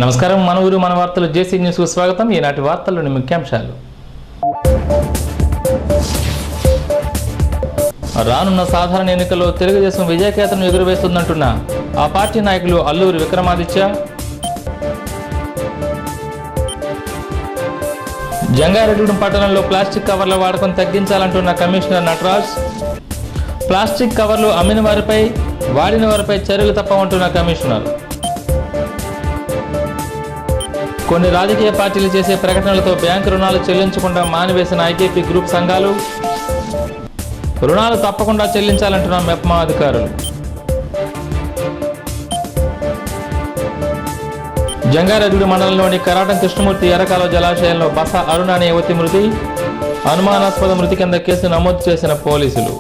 నమస్కారం. మన ఊరు మన వార్తలు జేసీ న్యూస్కు స్వాగతం. ఈనాటి వార్తల్లోని ముఖ్యాంశాలు. రానున్న సాధారణ ఎన్నికల్లో తెలుగుదేశం విజయకేతను ఎగురవేస్తుందంటున్న ఆ పార్టీ నాయకులు అల్లూరి విక్రమాదిత్య, జంగారెడ్డిగూడెం పట్టణంలో ప్లాస్టిక్ కవర్ల వాడకం తగ్గించాలంటున్న కమిషనర్ నటరాజ్, ప్లాస్టిక్ కవర్లు అమ్మిన వారిపై వాడిన వారిపై చర్యలు తప్పవంటున్న కమిషనర్, కొన్ని రాజకీయ పార్టీలు చేసే ప్రకటనలతో బ్యాంకు రుణాలు చెల్లించకుండా మానివేసిన ఐకేపీ గ్రూప్ సంఘాలు, రుణాలు తప్పకుండా చెల్లించాలంటున్న మెప్మా అధికారులు. జంగారెడ్డిగూడెం మండలంలోని కరాటం కృష్ణమూర్తి ఎర్రకాలువ జలాశయంలో బస అరుణ అనే యువతి మృతి, అనుమానాస్పద మృతి కింద కేసు నమోదు చేసిన పోలీసులు.